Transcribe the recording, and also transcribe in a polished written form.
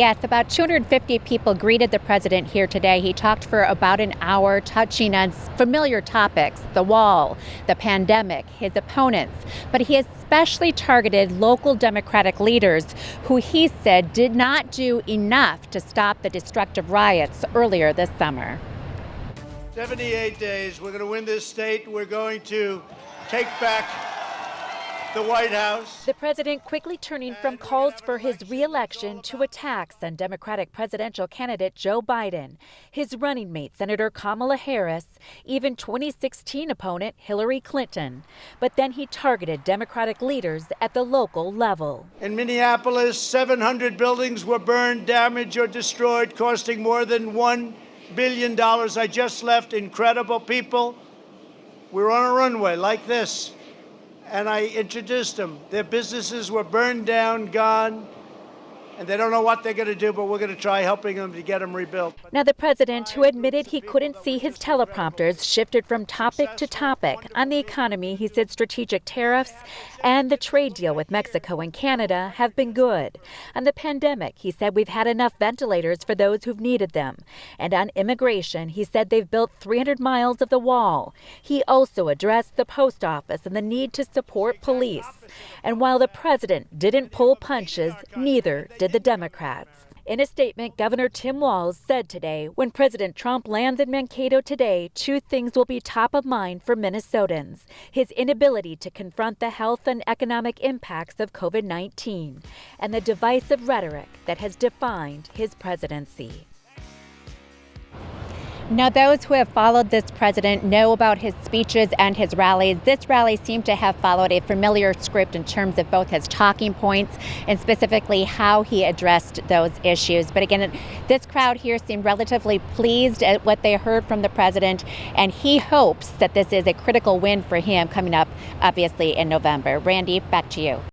Yes, about 250 people greeted the president here today. He talked for about an hour, touching on familiar topics: the wall, the pandemic, his opponents. But he especially targeted local Democratic leaders who he said did not do enough to stop the destructive riots earlier this summer. 78 days. We're going to win this state. We're going to take back the White House. The president quickly turning from calls for his re-election to attacks on Democratic presidential candidate Joe Biden, his running mate Senator Kamala Harris, even 2016 opponent Hillary Clinton. But then he targeted Democratic leaders at the local level. In Minneapolis, 700 buildings were burned, damaged, or destroyed, costing more than $1 billion. I just left. Incredible people. We were on a runway like this, and I introduced them. Their businesses were burned down, gone, and they don't know what they're going to do, but we're going to try helping them to get them rebuilt. Now, the president, who admitted he couldn't see his teleprompters, shifted from topic to topic. On the economy, he said strategic tariffs and the trade deal with Mexico and Canada have been good. On the pandemic, he said we've had enough ventilators for those who've needed them. And on immigration, he said they've built 300 miles of the wall. He also addressed the post office and the need to support police. And while the president didn't pull punches, neither did the Democrats. In a statement, Governor Tim Walz said today, when President Trump lands in Mankato today, two things will be top of mind for Minnesotans: his inability to confront the health and economic impacts of COVID-19 and the divisive rhetoric that has defined his presidency. Now, those who have followed this president know about his speeches and his rallies. This rally seemed to have followed a familiar script in terms of both his talking points and specifically how he addressed those issues. But again, this crowd here seemed relatively pleased at what they heard from the president, and he hopes that this is a critical win for him coming up, obviously, in November. Randy, back to you.